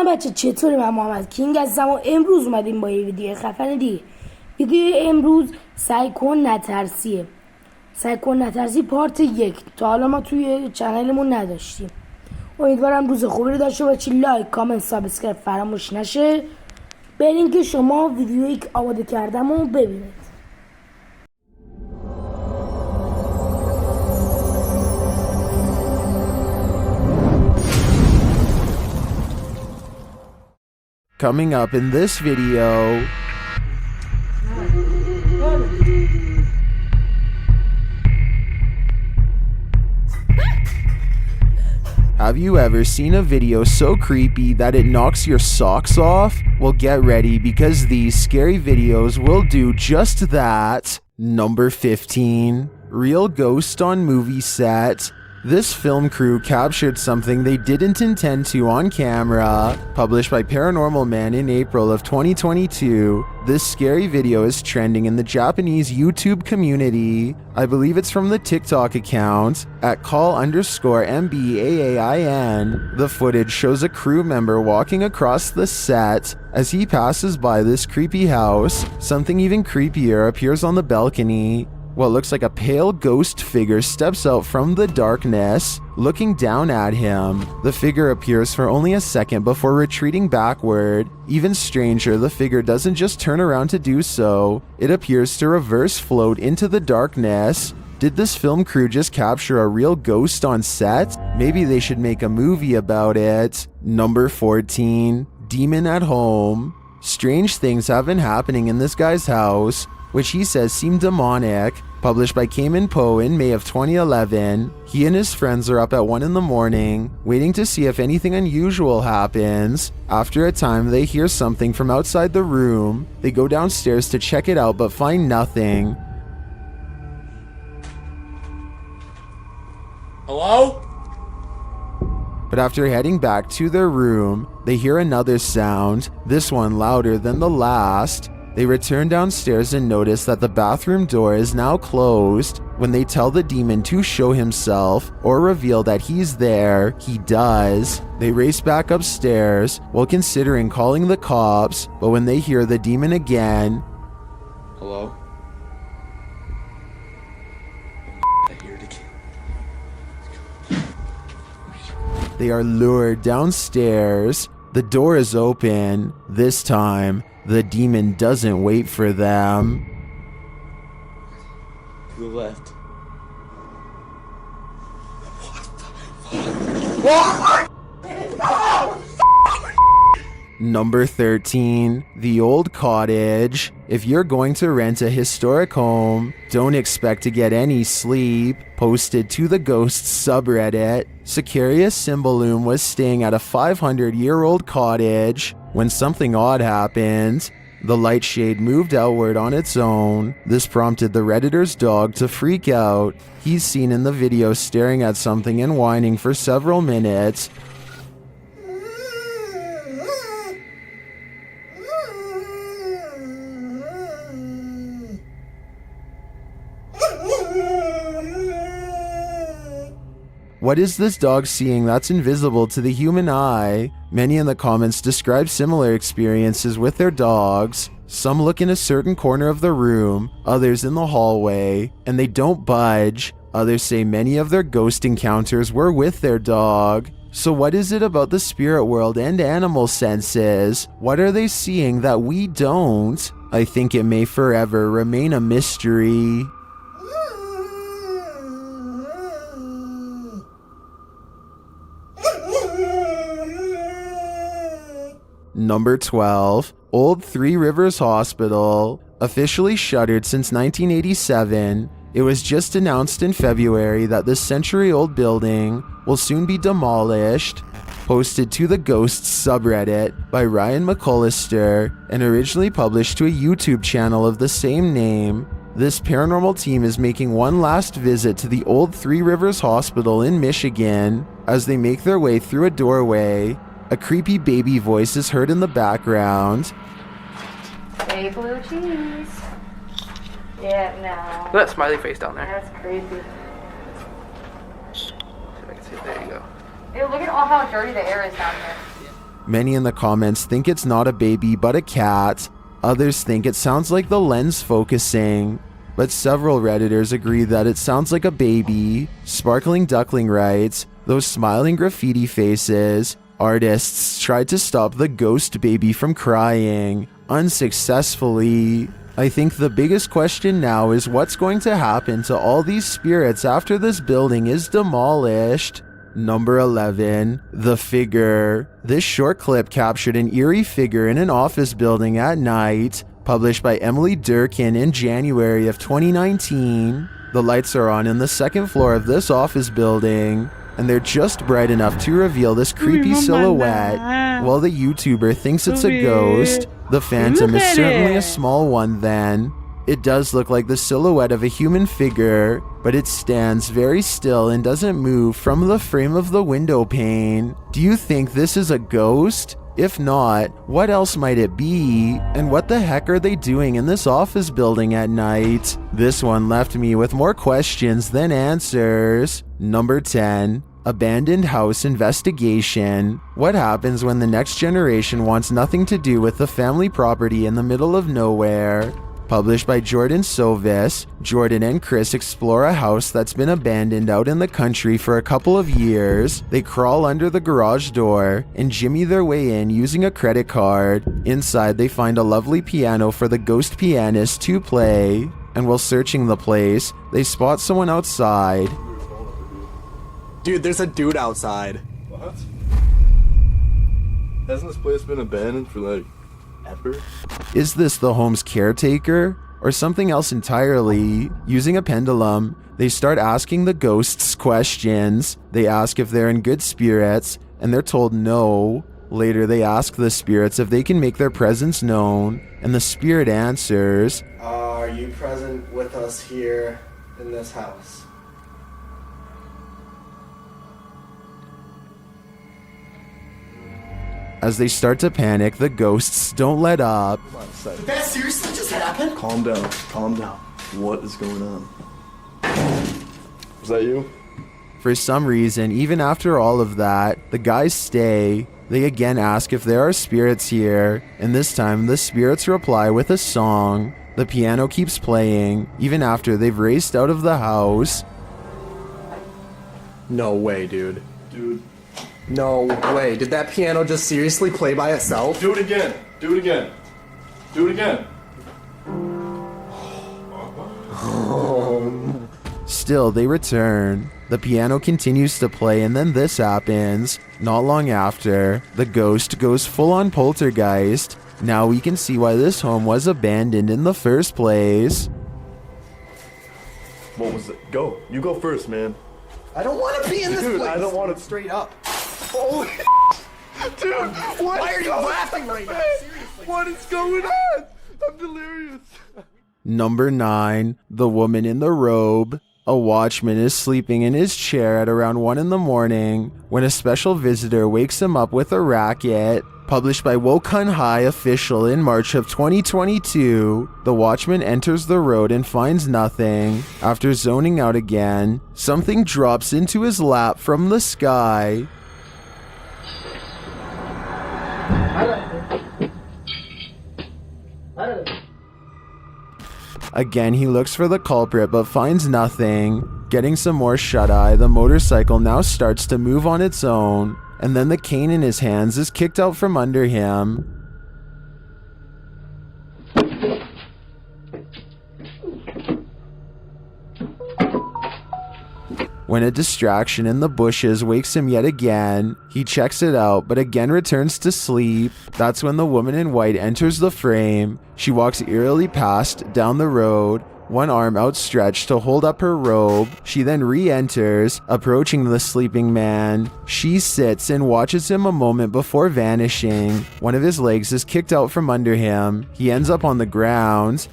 سلام بچه، چطوری؟ من محمد کینگ هستم و امروز اومدیم با یه ویدیو خفن دیگه. ویدیو امروز سعی کن نترسی پارت 1 تا حالا ما توی چنلمون نداشتیم. امیدوارم روز خوبی رو داشته باشی. لایک، کامنت، سابسکرایب فراموش نشه. برین که شما ویدیویی که آماده کردم رو ببینید. Coming up in this video, have you ever seen a video so creepy that it knocks your socks off? Well, get ready because these scary videos will do just that. Number 15. Real ghost on movie set. This film crew captured something they didn't intend to on camera. Published by Paranormal Man in April of 2022, this scary video is trending in the Japanese YouTube community. I believe it's from the TikTok account at call_MBAAIN. The footage shows a crew member walking across the set. As he passes by this creepy house, something even creepier appears on the balcony. What looks like a pale ghost figure steps out from the darkness, looking down at him. The figure appears for only a second before retreating backward. Even stranger, the figure doesn't just turn around to do so, it appears to reverse float into the darkness. Did this film crew just capture a real ghost on set? Maybe they should make a movie about it. Number 14. Demon at home. Strange things have been happening in this guy's house, which he says seem demonic. Published by Cayman Poe in May of 2011, he and his friends are up at 1 in the morning, waiting to see if anything unusual happens. After a time, they hear something from outside the room. They go downstairs to check it out but find nothing. Hello? But after heading back to their room, they hear another sound, this one louder than the last. They return downstairs and notice that the bathroom door is now closed. When they tell the demon to show himself or reveal that he's there, he does. They race back upstairs while considering calling the cops, but when they hear the demon again, Hello? I hear it again. they are lured downstairs. The door is open. This time, the demon doesn't wait for them. To the left. What the Number 13. The Old Cottage. If you're going to rent a historic home, don't expect to get any sleep. Posted to the Ghosts subreddit, Sicarius Cymbalum was staying at a 500-year-old cottage when something odd happened. The light shade moved outward on its own. This prompted the Redditor's dog to freak out. He's seen in the video staring at something and whining for several minutes. What is this dog seeing that's invisible to the human eye? Many in the comments describe similar experiences with their dogs. Some look in a certain corner of the room, others in the hallway, and they don't budge. Others say many of their ghost encounters were with their dog. So what is it about the spirit world and animal senses? What are they seeing that we don't? I think it may forever remain a mystery. Number 12. Old Three Rivers Hospital. Officially shuttered since 1987, it was just announced in February that this century-old building will soon be demolished. Posted to the Ghosts subreddit by Ryan McCullister and originally published to a YouTube channel of the same name, this paranormal team is making one last visit to the Old Three Rivers Hospital in Michigan. As they make their way through a doorway, a creepy baby voice is heard in the background. Hey, blue cheese. Yeah, no. That smiley face down there. That's creepy. See if I can see it. There you go. Ew, look at all how dirty the air is down here. Many in the comments think it's not a baby but a cat. Others think it sounds like the lens focusing. But several Redditors agree that it sounds like a baby. Sparkling Duckling writes, "Those smiling graffiti faces. Artists tried to stop the ghost baby from crying. Unsuccessfully. I think the biggest question now is what's going to happen to all these spirits after this building is demolished." Number 11. The Figure. This short clip captured an eerie figure in an office building at night. Published by Emily Durkin in January of 2019. The lights are on in the second floor of this office building, and they're just bright enough to reveal this creepy silhouette. While the YouTuber thinks it's a ghost, the phantom is certainly a small one then. It does look like the silhouette of a human figure, but it stands very still and doesn't move from the frame of the window pane. Do you think this is a ghost? If not, what else might it be? And what the heck are they doing in this office building at night? This one left me with more questions than answers. Number 10. Abandoned house investigation. What happens when the next generation wants nothing to do with the family property in the middle of nowhere? Published by Jordan Sovis, Jordan and Chris explore a house that's been abandoned out in the country for a couple of years. They crawl under the garage door and jimmy their way in using a credit card. Inside, they find a lovely piano for the ghost pianist to play. And while searching the place, they spot someone outside. Dude, there's a dude outside. What? Hasn't this place been abandoned for like ever? Is this the home's caretaker? Or something else entirely? Using a pendulum, they start asking the ghosts questions. They ask if they're in good spirits, and they're told no. Later, they ask the spirits if they can make their presence known, and the spirit answers, Are you present with us here in this house? As they start to panic, the ghosts don't let up. Did that seriously just happen? Calm down. Calm down. What is going on? Was that you? For some reason, even after all of that, the guys stay. They again ask if there are spirits here, and this time the spirits reply with a song. The piano keeps playing, even after they've raced out of the house. No way, dude. Dude. No way. Did that piano just seriously play by itself? Do it again. Do it again. Do it again. Still, they return. The piano continues to play, and then this happens. Not long after, the ghost goes full-on poltergeist. Now we can see why this home was abandoned in the first place. What was it? Go. You go first, man. I don't want to be in this Dude, place. I don't want to. Straight up. Holy dude, what? Why are you laughing right now? Seriously. What is going on? I'm delirious. Number 9. The Woman in the Robe. A watchman is sleeping in his chair at around 1 in the morning when a special visitor wakes him up with a racket. Published by Wokun High Official in March of 2022, the watchman enters the road and finds nothing. After zoning out again, something drops into his lap from the sky. Again, he looks for the culprit but finds nothing. Getting some more shut-eye, the motorcycle now starts to move on its own, and then the cane in his hands is kicked out from under him. When a distraction in the bushes wakes him yet again, he checks it out but again returns to sleep. That's when the woman in white enters the frame. She walks eerily past down the road, one arm outstretched to hold up her robe. She then re-enters, approaching the sleeping man. She sits and watches him a moment before vanishing. One of his legs is kicked out from under him. He ends up on the ground.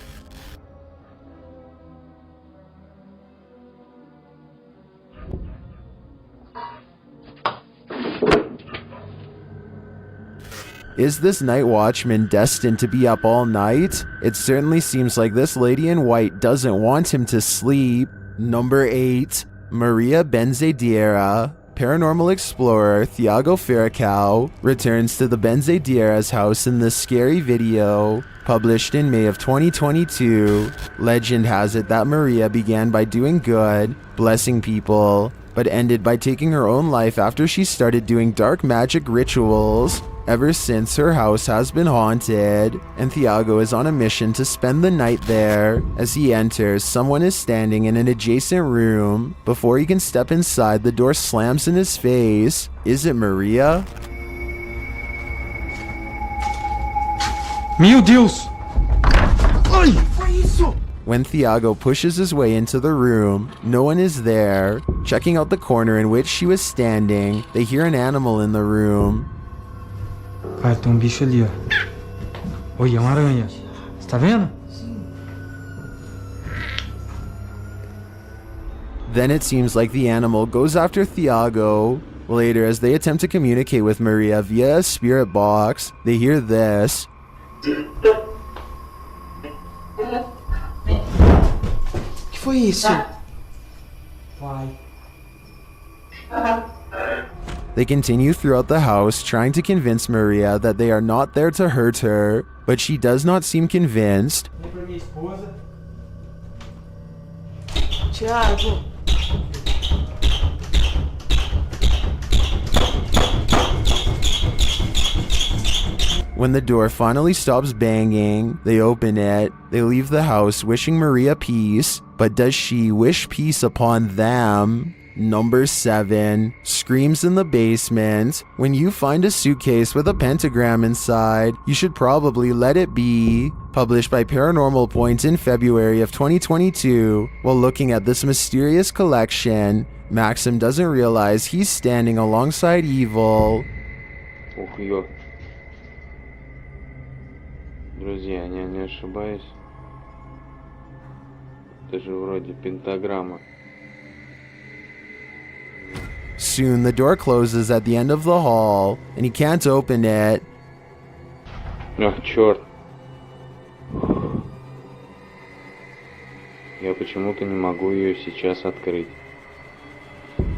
Is this night watchman destined to be up all night? It certainly seems like this lady in white doesn't want him to sleep. Number 8. Maria Benzediera. paranormal explorer Thiago Ferracao returns to the Benzedeiras house in this scary video, published in May of 2022. Legend has it that Maria began by doing good, blessing people, but ended by taking her own life after she started doing dark magic rituals. Ever since, her house has been haunted, and Thiago is on a mission to spend the night there. As he enters, someone is standing in an adjacent room. Before he can step inside, the door slams in his face. Is it Maria? Meu Deus! Ai, foi isso? When Thiago pushes his way into the room, no one is there. Checking out the corner in which she was standing, they hear an animal in the room. Pai, tem bicho ali, ó. Oi, é uma aranha. Você tá vendo? Then it seems like the animal goes after Thiago. Later, as they attempt to communicate with Maria via a spirit box, they hear this. Que foi isso? Pai. They continue throughout the house, trying to convince Maria that they are not there to hurt her, but she does not seem convinced. Vem pra minha esposa. Thiago. When the door finally stops banging, they open it. They leave the house wishing Maria peace, but does she wish peace upon them? Number 7, screams in the basement. When you find a suitcase with a pentagram inside, you should probably let it be. Published by Paranormal Point in February of 2022. While looking at this mysterious collection, Maxim doesn't realize he's standing alongside evil. Ух, ё. Друзья, я не ошибаюсь. Это же вроде пентаграмма. Soon the door closes at the end of the hall, and he can't open it. Ах, чёрт. Я почему-то не могу её сейчас открыть.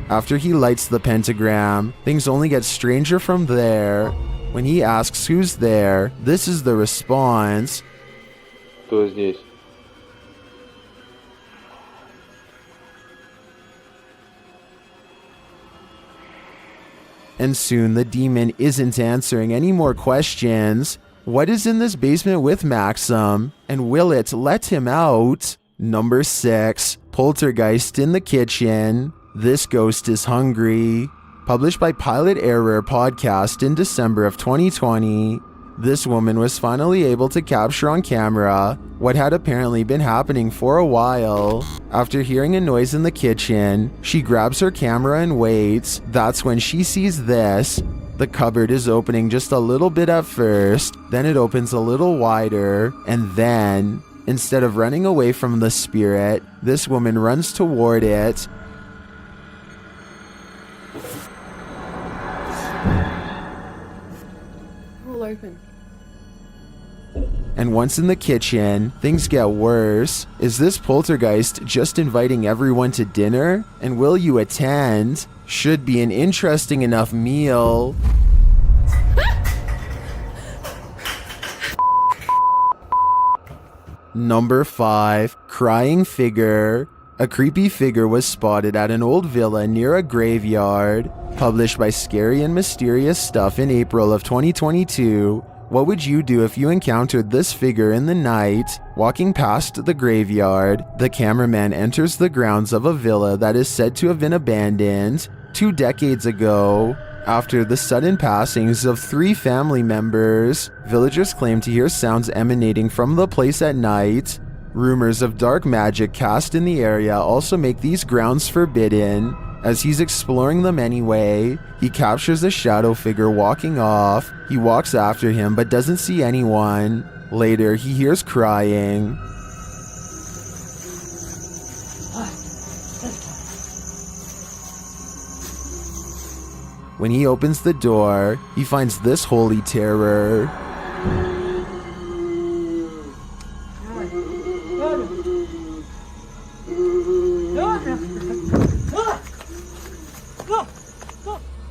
After he lights the pentagram, things only get stranger from there. When he asks who's there, this is the response. Кто здесь? And soon the demon isn't answering any more questions. What is in this basement with Maxim? And will it let him out? Number 6, poltergeist in the kitchen. This ghost is hungry. Published by Pilot Error Podcast in December of 2020. This woman was finally able to capture on camera what had apparently been happening for a while. After hearing a noise in the kitchen, she grabs her camera and waits. That's when she sees this. The cupboard is opening just a little bit at first, then it opens a little wider, and then, instead of running away from the spirit, this woman runs toward it. Open. And once in the kitchen, things get worse. Is this poltergeist just inviting everyone to dinner? And will you attend? Should be an interesting enough meal. Number 5, crying figure. A creepy figure was spotted at an old villa near a graveyard. Published by Scary and Mysterious Stuff in April of 2022. What would you do if you encountered this figure in the night? Walking past the graveyard, the cameraman enters the grounds of a villa that is said to have been abandoned 2 decades ago. After the sudden passings of 3 family members, villagers claim to hear sounds emanating from the place at night. Rumors of dark magic cast in the area also make these grounds forbidden. As he's exploring them anyway, he captures a shadow figure walking off. He walks after him but doesn't see anyone. Later, he hears crying. When he opens the door, he finds this holy terror.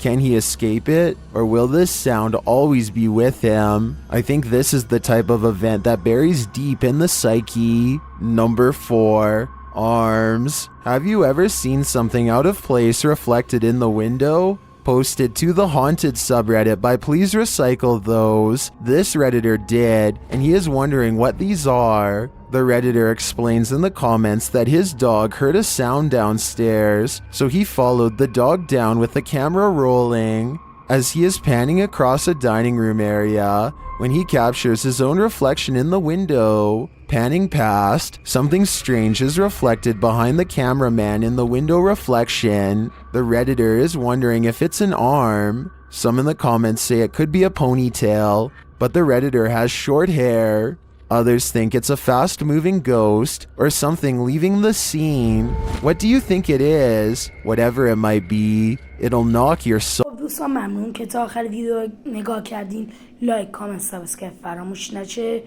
Can he escape it? Or will this sound always be with him? I think this is the type of event that buries deep in the psyche. Number 4. Arms. Have you ever seen something out of place reflected in the window? Posted to the haunted subreddit by Please Recycle Those. This Redditor did, and he is wondering what these are. The Redditor explains in the comments that his dog heard a sound downstairs, so he followed the dog down with the camera rolling. As he is panning across a dining room area, when he captures his own reflection in the window. Panning past, something strange is reflected behind the cameraman in the window reflection. The Redditor is wondering if it's an arm. Some in the comments say it could be a ponytail, but the Redditor has short hair. Others think it's a fast-moving ghost or something leaving the scene. What do you think it is? Whatever it might be, it'll knock your soul. دوستان ممنون که تا آخر ویدیو نگاه کردین. لایک، کامنت، سابسکرایب فراموش نشه.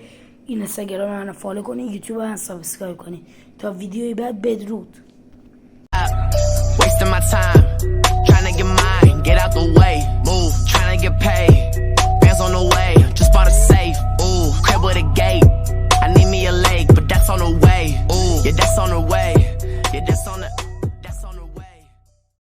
این اینستاگرام منو فالو کنین، یوتیوب من سابسکرایب کنین. تا ویدیوی بعد بدرود.